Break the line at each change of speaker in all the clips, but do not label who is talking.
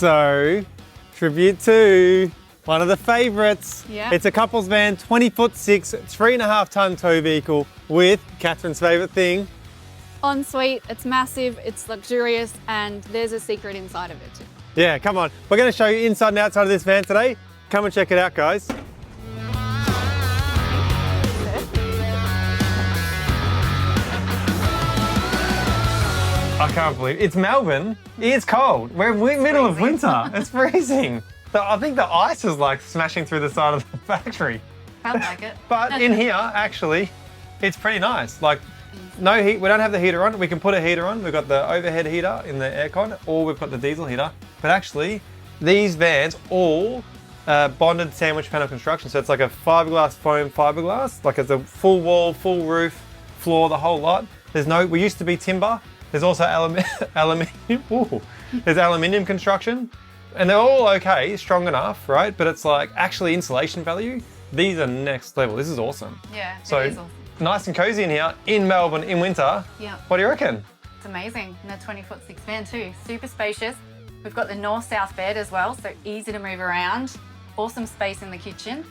So, tribute to one of the favourites.
Yeah.
It's a couple's van, 20'6", 3.5 tonne tow vehicle with Catherine's favourite thing.
Ensuite, it's massive, it's luxurious, and there's a secret inside of it too.
Yeah, come on. We're going to show you inside and outside of this van today. Come and check it out, guys. I can't believe it's Melbourne. It's cold. We're in the middle of winter. It's freezing. I think the ice is like smashing through the side of the factory.
I like it.
But in here, actually, it's pretty nice. Like, no heat. We don't have the heater on. We can put a heater on. We've got the overhead heater in the aircon, or we've got the diesel heater. But actually, these vans all bonded sandwich panel construction. So it's like a fiberglass foam fiberglass. Like it's a full wall, full roof, floor, the whole lot. We used to be timber. There's also aluminium. Ooh. There's aluminium construction. And they're all okay, strong enough, right? But it's like actually insulation value. These are next level. This is awesome.
Yeah,
so
it is awesome.
Nice and cozy in here in Melbourne in winter.
Yeah.
What do you reckon?
It's amazing. And a 20'6" van too. Super spacious. We've got the north-south bed as well, so easy to move around. Awesome space in the kitchen.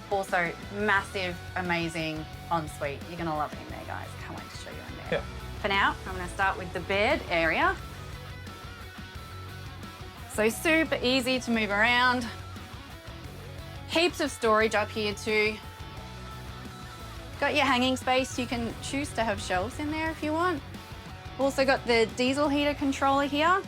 Also massive, amazing ensuite. You're gonna love it in there, guys. Can't wait to show you in there.
Yeah.
For now, I'm gonna start with the bed area. So super easy to move around. Heaps of storage up here too. Got your hanging space. You can choose to have shelves in there if you want. Also got the diesel heater controller here.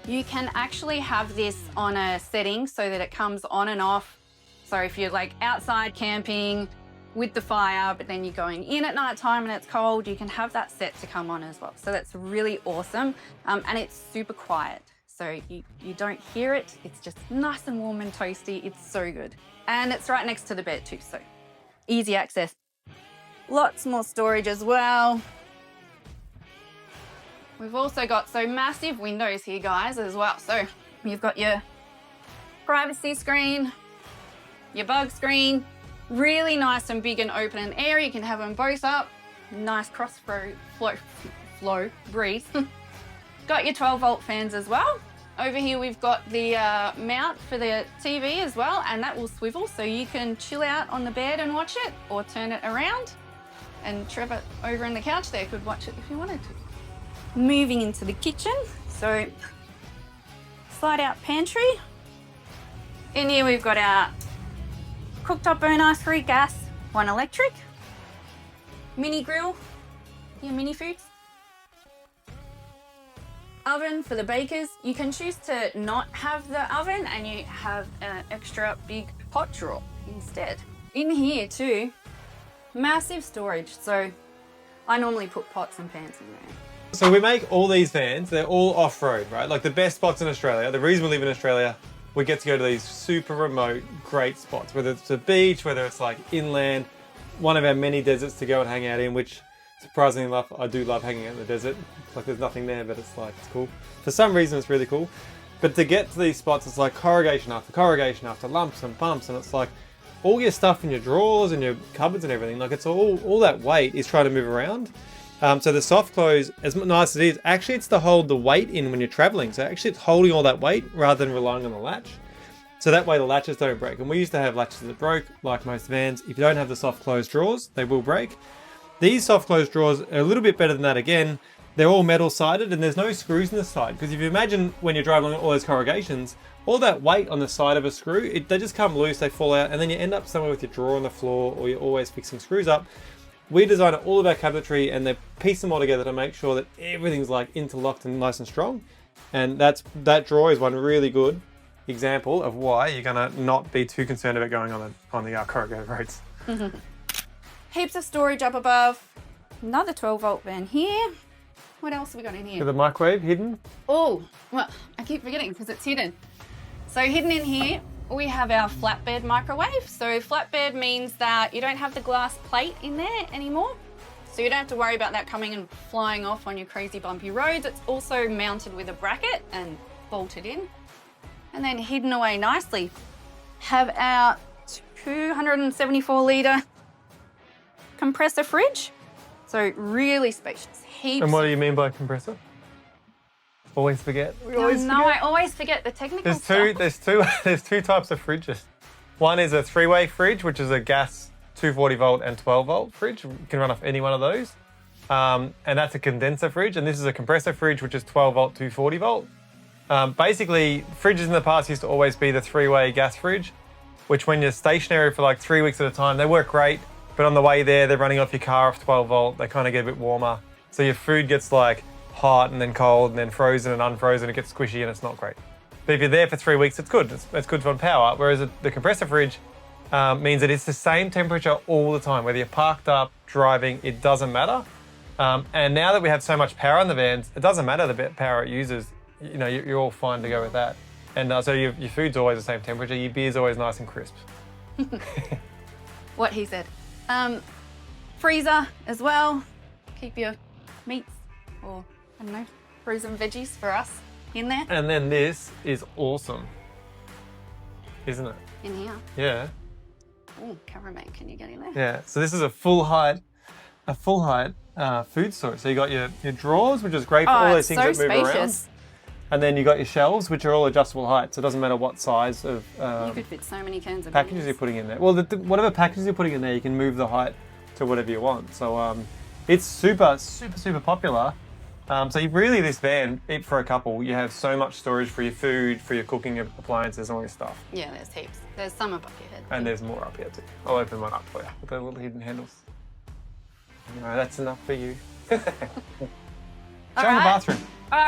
You can actually have this on a setting so that it comes on and off. So if you're like outside camping with the fire, but then you're going in at night time and it's cold, you can have that set to come on as well. So that's really awesome. And it's super quiet. So you don't hear it. It's just nice and warm and toasty. It's so good. And it's right next to the bed too, so easy access. Lots more storage as well. We've also got massive windows here, guys, as well. So you've got your privacy screen, your bug screen, really nice and big and open and airy. You can have them both up. Nice cross flow breeze. Got your 12-volt fans as well. Over here we've got the mount for the TV as well, and that will swivel so you can chill out on the bed and watch it, or turn it around. And Trevor over on the couch there could watch it if you wanted to. Moving into the kitchen, so slide out pantry. In here we've got our cooktop burner, 3 gas, 1 electric. Mini grill, your mini foods. Oven for the bakers. You can choose to not have the oven and you have an extra big pot drawer instead. In here too, massive storage. So I normally put pots and pans in there.
So we make all these vans, they're all off-road, right? Like the best spots in Australia. The reason we live in Australia, we get to go to these super remote, great spots, whether it's a beach, whether it's like inland, one of our many deserts to go and hang out in, which surprisingly enough, I do love hanging out in the desert. Like there's nothing there, but it's cool. For some reason, it's really cool. But to get to these spots, it's like corrugation after lumps and bumps, and it's like all your stuff in your drawers and your cupboards and everything, like it's all that weight is trying to move around. So the soft close, as nice as it is, actually it's to hold the weight in when you're traveling. So actually it's holding all that weight rather than relying on the latch. So that way the latches don't break. And we used to have latches that broke, like most vans. If you don't have the soft close drawers, they will break. These soft close drawers are a little bit better than that again. They're all metal sided and there's no screws in the side. Because if you imagine when you're driving along all those corrugations, all that weight on the side of a screw, they just come loose, they fall out, and then you end up somewhere with your drawer on the floor, or you're always fixing screws up. We designed all of our cabinetry and they piece them all together to make sure that everything's like interlocked and nice and strong. And that drawer is one really good example of why you're gonna not be too concerned about going on the corrugated roads.
Heaps of storage up above. Another 12-volt van here. What else have we got in here?
The microwave hidden.
Oh, well, I keep forgetting because it's hidden. So hidden in here, we have our flatbed microwave. So flatbed means that you don't have the glass plate in there anymore. So you don't have to worry about that coming and flying off on your crazy bumpy roads. It's also mounted with a bracket and bolted in. And then hidden away nicely. Have our 274 litre compressor fridge. So really spacious. Heaps.
And what do you mean by compressor? Always forget. We
Oh,
always
no,
forget.
I always forget the technical
There's
stuff.
there's two types of fridges. One is a 3-way fridge, which is a gas 240 volt and 12 volt fridge. You can run off any one of those. And that's a condenser fridge. And this is a compressor fridge, which is 12 volt, 240 volt. Basically, fridges in the past used to always be the 3-way gas fridge, which when you're stationary for like 3 weeks at a time, they work great. But on the way there, they're running off your car off 12 volt. They kind of get a bit warmer. So your food gets like hot and then cold and then frozen and unfrozen. It gets squishy and it's not great. But if you're there for 3 weeks, it's good. It's good on power. Whereas the compressor fridge means that it's the same temperature all the time. Whether you're parked up, driving, it doesn't matter. And now that we have so much power in the vans, it doesn't matter the bit power it uses. You know, you're all fine to go with that. And so your food's always the same temperature. Your beer's always nice and crisp.
What he said. Freezer as well. Keep your meats or, I don't know, frozen veggies for us in there.
And then this is awesome, isn't it?
In here.
Yeah.
Oh, cameraman, can you get in there?
Yeah. So this is a full height food storage. So you got your drawers, which is great for all those things that move
spacious.
around. And then you got your shelves, which are all adjustable height. So it doesn't matter what size of
You could fit so many cans of
packages
beans.
you're putting in there. Well, whatever packages you're putting in there, you can move the height to whatever you want. So it's super popular. So you really, this van, for a couple, you have so much storage for your food, for your cooking appliances and all your stuff.
Yeah, there's heaps. There's some above your head.
And there's more up here too. I'll open one up for you with the little hidden handles. No, that's enough for you. Show the bathroom.
All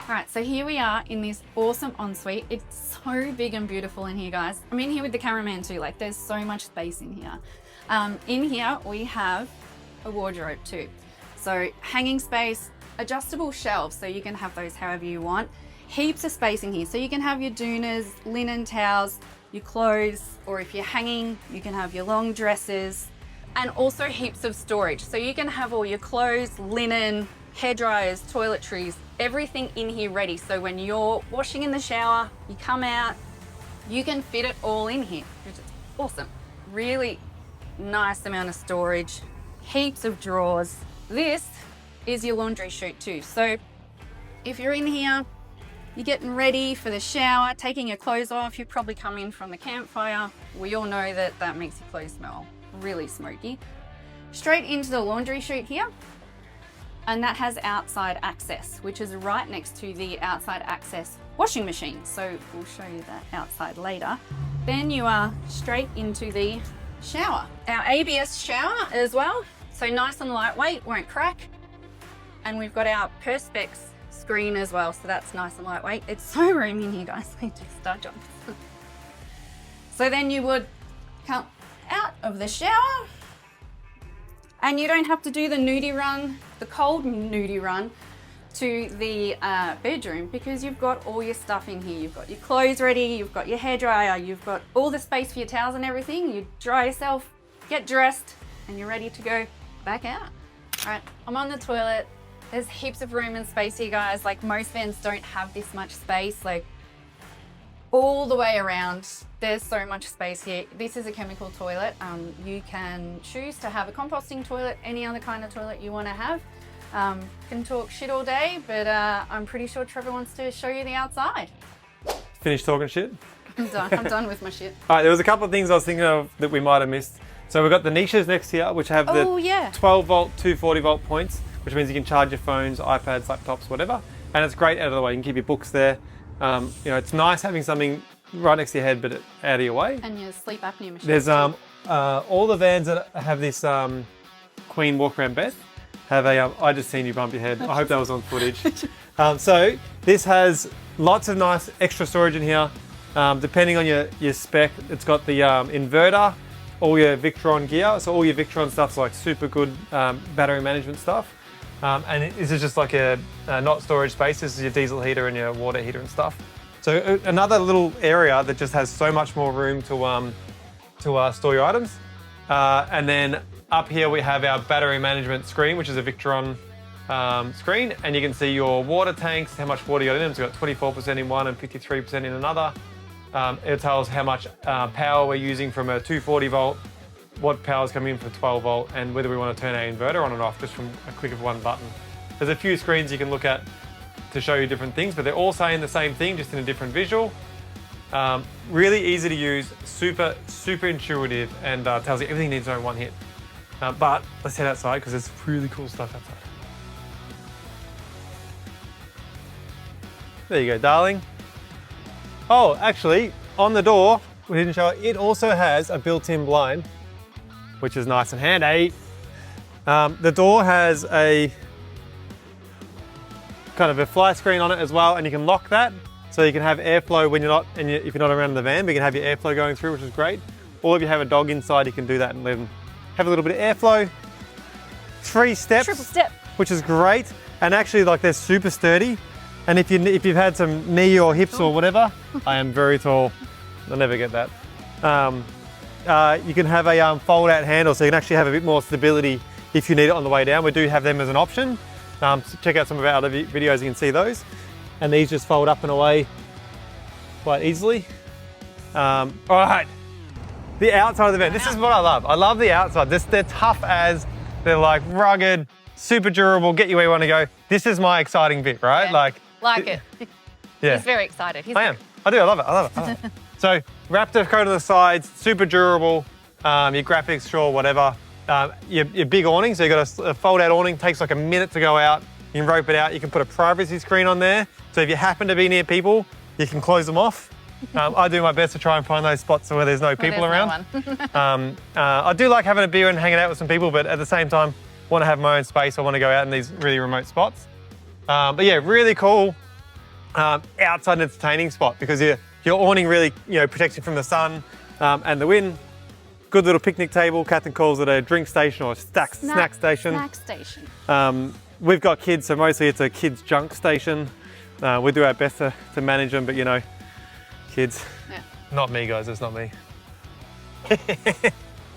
right, so here we are in this awesome ensuite. It's so big and beautiful in here, guys. I'm in here with the cameraman too, like there's so much space in here. In here, we have a wardrobe too. So hanging space, adjustable shelves, so you can have those however you want. Heaps of space in here, so you can have your doonas, linen towels, your clothes, or if you're hanging, you can have your long dresses, and also heaps of storage. So you can have all your clothes, linen, hair dryers, toiletries, everything in here ready. So when you're washing in the shower, you come out, you can fit it all in here, which is awesome. Really nice amount of storage, heaps of drawers. This is your laundry chute too. So if you're in here, you're getting ready for the shower, taking your clothes off, you probably come in from the campfire. We all know that that makes your clothes smell really smoky. Straight into the laundry chute here. And that has outside access, which is right next to the outside access washing machine. So we'll show you that outside later. Then you are straight into the shower. Our ABS shower as well. So nice and lightweight, won't crack. And we've got our Perspex screen as well. So that's nice and lightweight. It's so roomy in here, guys. I just start jumping. So then you would come out of the shower. And you don't have to do the nudie run, the cold nudie run to the bedroom because you've got all your stuff in here. You've got your clothes ready, you've got your hairdryer, you've got all the space for your towels and everything. You dry yourself, get dressed, and you're ready to go back out. All right, I'm on the toilet. There's heaps of room and space here, guys. Like most vans don't have this much space. Like all the way around, there's so much space here. This is a chemical toilet. You can choose to have a composting toilet, any other kind of toilet you want to have. Can talk shit all day, but I'm pretty sure Trevor wants to show you the outside.
Finished talking shit?
I'm done. I'm done with my shit.
All right, there was a couple of things I was thinking of that we might have missed. So we've got the niches next here, which have the 12 volt, 240 volt points, which means you can charge your phones, iPads, laptops, whatever. And it's great out of the way. You can keep your books there. You know, it's nice having something right next to your head, but out of your way.
And your sleep apnea machine.
There's all the vans that have this Queen walk around bed have a. I just seen you bump your head. I hope that was on footage. So this has lots of nice extra storage in here. Depending on your spec, it's got the inverter, all your Victron gear. So all your Victron stuff's like super good battery management stuff. And this is just like a not storage space. This is your diesel heater and your water heater and stuff. So another little area that just has so much more room to store your items. And then up here we have our battery management screen, which is a Victron screen. And you can see your water tanks, how much water you got in them. So we've got 24% in one and 53% in another. It tells how much power we're using from a 240 volt, what power is coming in from 12 volt, and whether we want to turn our inverter on and off just from a click of one button. There's a few screens you can look at to show you different things, but they're all saying the same thing, just in a different visual. Really easy to use, super intuitive, and tells you everything needs to know in one hit. But let's head outside because there's really cool stuff outside. There you go, darling. Oh, actually, on the door, we didn't show it, it also has a built-in blind, which is nice and handy. The door has a kind of a fly screen on it as well, and you can lock that so you can have airflow when you're not, if you're not around the van, but you can have your airflow going through, which is great. Or if you have a dog inside, you can do that and let them have a little bit of airflow. 3 steps,
Triple step,
which is great, and actually like they're super sturdy. And if you've had some knee or hips or whatever, I am very tall. I'll never get that. You can have a fold-out handle, so you can actually have a bit more stability if you need it on the way down. We do have them as an option. So check out some of our other videos, you can see those. And these just fold up and away quite easily. All right, the outside of the van. This is what I love. I love the outside. They're tough as, they're like rugged, super durable, get you where you want to go. This is my exciting bit, right?
Yeah. Like it.
Yeah.
He's very excited.
I am. I do. I love it. I love it. So Raptor coat on the sides, super durable. Your graphics, sure, whatever. Your big awning, so you've got a fold-out awning, takes like a minute to go out. You can rope it out. You can put a privacy screen on there. So if you happen to be near people, you can close them off. I do my best to try and find those spots where there's no people around.
No
I do like having a beer and hanging out with some people, but at the same time, want to have my own space. I want to go out in these really remote spots. But yeah, really cool outside entertaining spot because your awning really protects you from the sun and the wind. Good little picnic table. Catherine calls it a drink station or snack station.
Snack station.
We've got kids, so mostly it's a kids junk station. We do our best to manage them, but kids.
Yeah.
Not me, guys. It's not me. You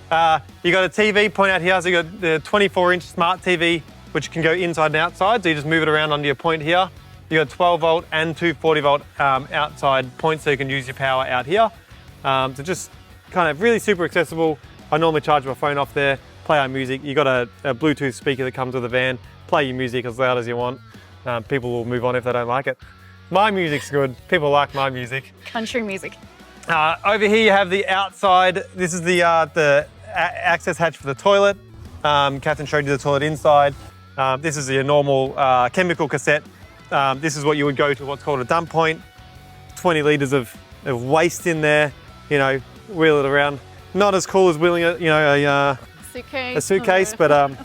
got a TV point out here, so you got the 24-inch smart TV, which can go inside and outside. So you just move it around onto your point here. You got 12 volt and 240 volt outside points, so you can use your power out here. So just kind of really super accessible. I normally charge my phone off there, play our music. You got a Bluetooth speaker that comes with the van. Play your music as loud as you want. People will move on if they don't like it. My music's good. People like my music.
Country music.
Over here you have the outside. This is the access hatch for the toilet. Catherine showed you the toilet inside. This is your normal chemical cassette. This is what you would go to what's called a dump point. 20 litres of waste in there, wheel it around. Not as cool as wheeling a suitcase, but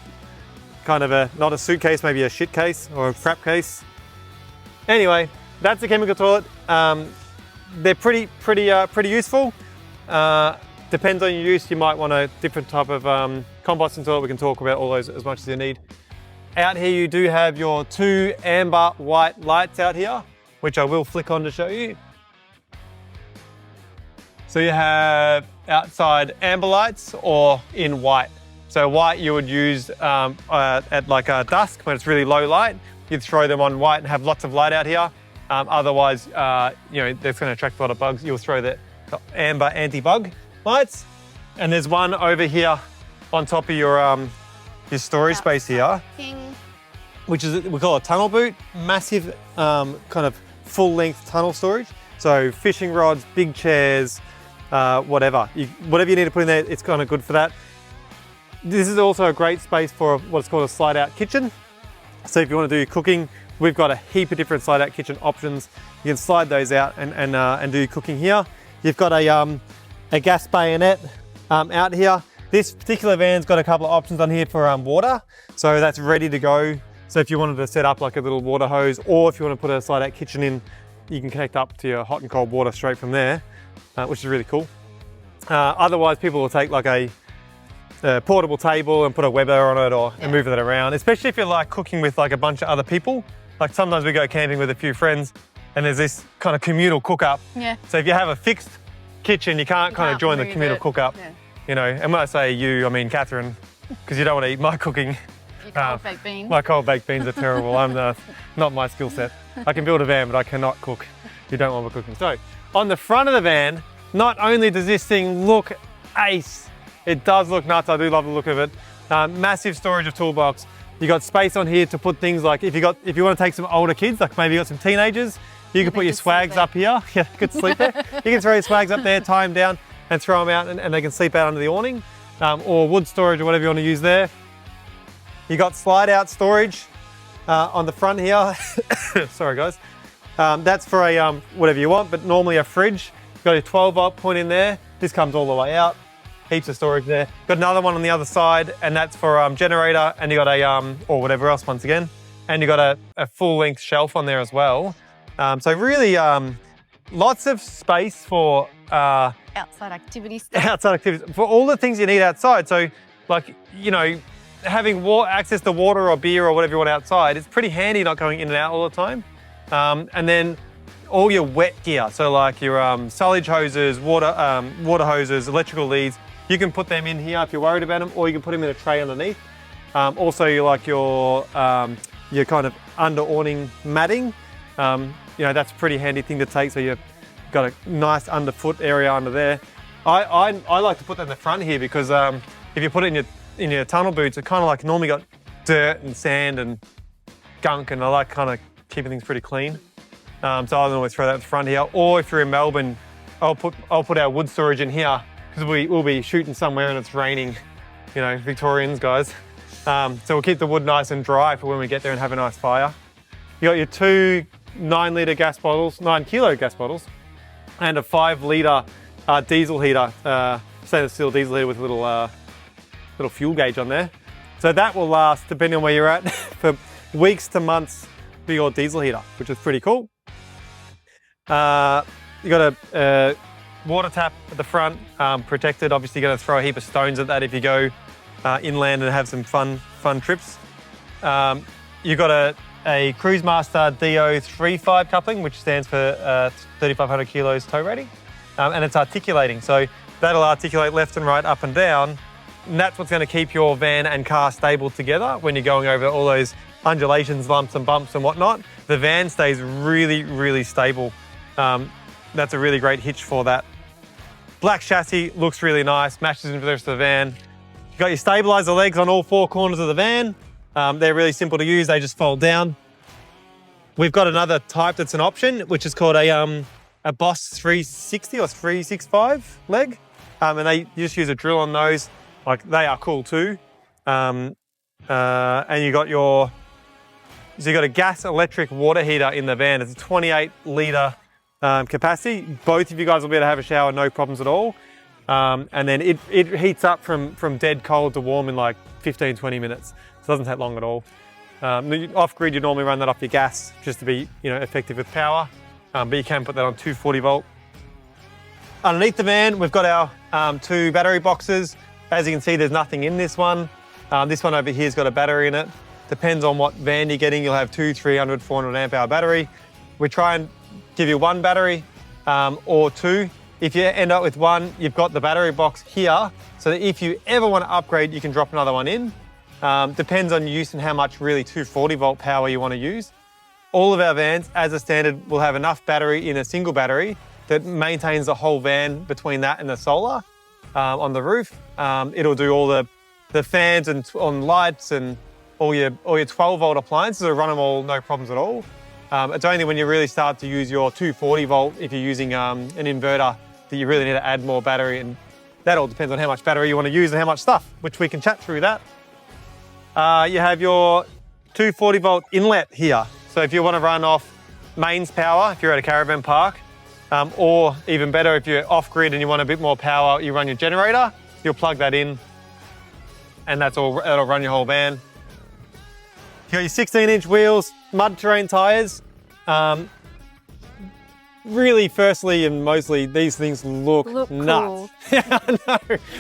kind of not a suitcase, maybe a shit case or a crap case. Anyway, that's the chemical toilet. They're pretty useful. Depends on your use. You might want a different type of composting toilet. We can talk about all those as much as you need. Out here you do have your 2 amber white lights out here, which I will flick on to show you. So you have outside amber lights or in white. So white you would use at like dusk when it's really low light. You'd throw them on white and have lots of light out here. Otherwise, that's going to attract a lot of bugs. You'll throw the amber anti-bug lights. And there's one over here on top of your storage space here, which is, we call it a tunnel boot. Massive kind of full-length tunnel storage. So fishing rods, big chairs, whatever you need to put in there, it's kind of good for that. This is also a great space for what's called a slide-out kitchen. So if you want to do your cooking, we've got a heap of different slide-out kitchen options. You can slide those out and do your cooking here. You've got a gas bayonet out here. This particular van's got a couple of options on here for water, so that's ready to go. So if you wanted to set up like a little water hose, or if you want to put a slide-out kitchen in, you can connect up to your hot and cold water straight from there, which is really cool. Otherwise, people will take like a portable table and put a Weber on it and move it around, especially if you're like cooking with like a bunch of other people. Like sometimes we go camping with a few friends and there's this kind of communal cook-up. Yeah. So if you have a fixed kitchen, you can't kind of join the communal cook-up. Yeah. And when I say you, I mean Catherine, because you don't want to eat my cooking.
Your cold baked beans.
My cold baked beans are terrible. I'm not my skill set. I can build a van, but I cannot cook. You don't want me cooking. So on the front of the van, not only does this thing look ace, it does look nuts. I do love the look of it. Massive storage of toolbox. You got space on here to put things like if you want to take some older kids, like maybe you got some teenagers, you can put your swags up here. Yeah, you could sleep there. You can throw your swags up there, tie them down, and throw them out, and they can sleep out under the awning, or wood storage or whatever you want to use there. You got slide out storage on the front here. Sorry guys. That's for a whatever you want, but normally a fridge. You've got a 12-volt point in there. This comes all the way out. Heaps of storage there. Got another one on the other side, and that's for generator, and you got a or whatever else once again, and you got a full-length shelf on there as well. So really, lots of space for
outside activity stuff.
Outside activities for all the things you need outside. So, like having access to water or beer or whatever you want outside, it's pretty handy not going in and out all the time. And then all your wet gear, so like your sullage hoses, water hoses, electrical leads. You can put them in here if you're worried about them, or you can put them in a tray underneath. Also, you like your kind of under awning matting. That's a pretty handy thing to take. So you've got a nice underfoot area under there. I like to put that in the front here because if you put it in your tunnel boots, it kind of like normally got dirt and sand and gunk, and I like kind of keeping things pretty clean. So I don't always throw that in the front here. Or if you're in Melbourne, I'll put our wood storage in here, because we'll be shooting somewhere and it's raining, Victorians, guys. So we'll keep the wood nice and dry for when we get there and have a nice fire. You got your two 9-litre gas bottles, 9-kilo gas bottles, and a 5-litre diesel heater, stainless steel diesel heater with a little fuel gauge on there. So that will last, depending on where you're at, for weeks to months for your diesel heater, which is pretty cool. You got a water tap at the front, protected. Obviously, you're going to throw a heap of stones at that if you go inland and have some fun trips. You've got a Cruise Master DO35 coupling, which stands for 3,500 kilos tow rating, and it's articulating. So that'll articulate left and right, up and down, and that's what's going to keep your van and car stable together when you're going over all those undulations, lumps and bumps and whatnot. The van stays really, really stable. That's a really great hitch for that. Black chassis looks really nice, matches into the rest of the van. You've got your stabilizer legs on all 4 corners of the van. They're really simple to use, they just fold down. We've got another type that's an option, which is called a Boss 360 or 365 leg. And you just use a drill on those. Like, they are cool too. And you got a gas, electric, water heater in the van. It's a 28-litre capacity. Both of you guys will be able to have a shower, no problems at all. And then it heats up from dead cold to warm in like 15, 20 minutes. So it doesn't take long at all. Off-grid, you normally run that off your gas just to be effective with power. But you can put that on 240 volt. Underneath the van, we've got our 2 battery boxes. As you can see, there's nothing in this one. This one over here's got a battery in it. Depends on what van you're getting. You'll have 200, 300, 400 amp hour battery. We try and give you 1 battery or 2. If you end up with 1, you've got the battery box here, so that if you ever want to upgrade, you can drop another one in. Depends on use and how much really 240 volt power you want to use. All of our vans, as a standard, will have enough battery in a single battery that maintains the whole van between that and the solar on the roof. It'll do all the fans and on lights and all your 12 volt appliances. It'll run them all, no problems at all. It's only when you really start to use your 240 volt, if you're using an inverter, that you really need to add more battery, and that all depends on how much battery you want to use and how much stuff, which we can chat through that. You have your 240 volt inlet here. So if you want to run off mains power, if you're at a caravan park, or even better, if you're off grid and you want a bit more power, you run your generator, you'll plug that in, and that'll run your whole van. You got your 16-inch wheels, mud terrain tires. Really, firstly and mostly, these things look nuts. Cool. I know.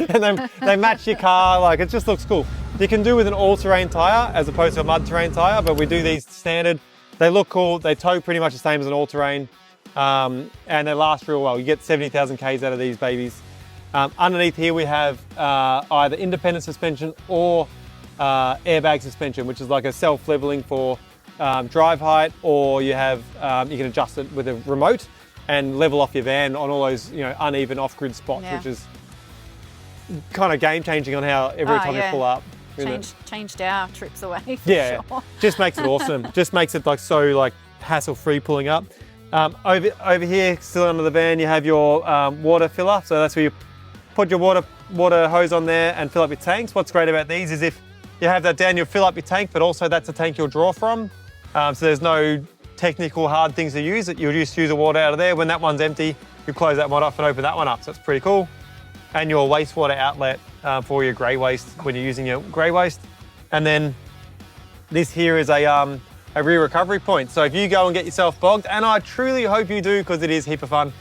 And they match your car, like it just looks cool. You can do with an all-terrain tire as opposed to a mud terrain tire, but we do these standard. They look cool, they tow pretty much the same as an all-terrain, and they last real well. You get 70,000 Ks out of these babies. Underneath here we have either independent suspension or airbag suspension, which is like a self-leveling for drive height, or you can adjust it with a remote and level off your van on all those uneven off-grid spots, which is kind of game-changing on how every time you pull up.
Changed our trips away. For
Yeah,
sure.
just makes it awesome. Just makes it like so like hassle-free pulling up. Over here, still under the van, you have your water filler. So that's where you put your water hose on there and fill up your tanks. What's great about these is if you have that down, you'll fill up your tank, but also that's a tank you'll draw from. So there's no technical hard things to use. You'll just use the water out of there. When that one's empty, you close that one off and open that one up. So it's pretty cool. And your wastewater outlet for your grey waste when you're using your grey waste. And then this here is a rear recovery point. So if you go and get yourself bogged, and I truly hope you do because it is heap of fun,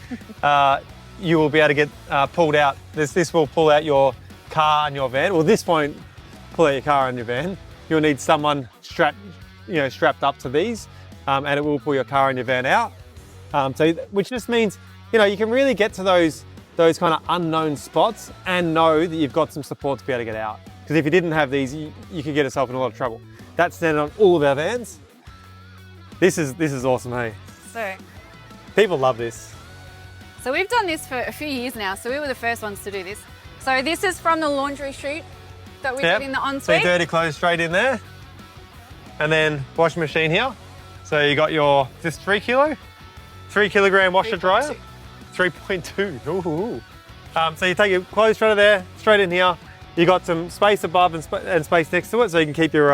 you will be able to get pulled out. This will pull out your car and your van. Well, this won't pull out your car and your van. You'll need someone strapped up to these, and it will pull your car and your van out. Which just means, you can really get to those kind of unknown spots and know that you've got some support to be able to get out. Because if you didn't have these, you could get yourself in a lot of trouble. That's standard on all of our vans. This is awesome, hey?
So
People love this.
So we've done this for a few years now, so we were the first ones to do this. So this is from the laundry chute that we did in the Ensuite.
So dirty clothes straight in there. And then washing machine here. So you got your, is this 3 kilo? 3 kilogram washer dryer? 3.2, ooh. So you take your clothes straight out of there, straight in here. You got some space above and space next to it, so you can keep your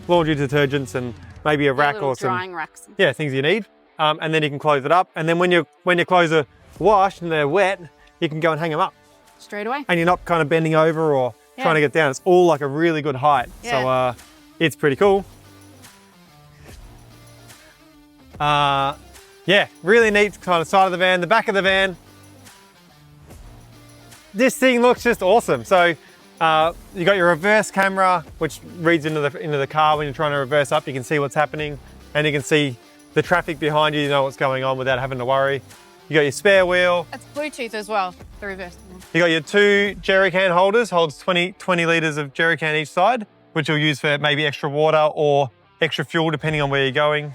laundry detergents and maybe a rack or some
drying racks.
Yeah, things you need. And then you can close it up. And then when your clothes are washed and they're wet, you can go and hang them up.
Straight away.
And you're not kind of bending over or trying to get down. It's all like a really good height.
Yeah.
So it's pretty cool. Yeah, really neat kind of side of the van, the back of the van. This thing looks just awesome. So you got your reverse camera, which reads into the car when you're trying to reverse up. You can see what's happening and you can see the traffic behind you. You know what's going on without having to worry. You got your spare wheel.
It's Bluetooth as well, the reverse.
You got your 2 jerry can holders, holds 20 litres of jerry can each side, which you'll use for maybe extra water or extra fuel, depending on where you're going.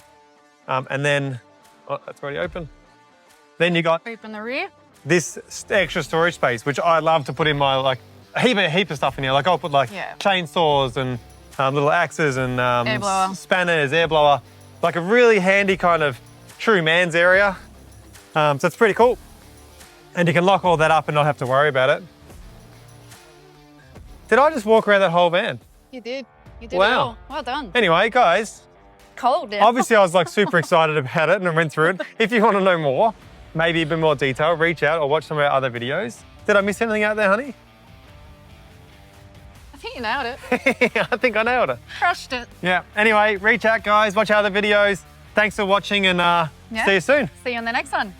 And then, oh, that's already open. Then you got
Open the rear.
this extra storage space, which I love to put in my, like, a heap of stuff in here. Like I'll put like chainsaws and little axes and
air blower.
spanners, air blower. Like a really handy kind of true man's area. So it's pretty cool. And you can lock all that up and not have to worry about it. Did I just walk around that whole van?
You did. You did
Wow.
it all. Well done.
Anyway, guys,
Cold now.
obviously I was like super excited about it and I went through it. If you want to know more, maybe a bit more detail, reach out or watch some of our other videos. Did I miss anything out there, honey?
I think you nailed it.
I think I nailed it.
Crushed it.
Yeah. Anyway, reach out, guys. Watch our other videos. Thanks for watching and see you soon.
See you on the next one.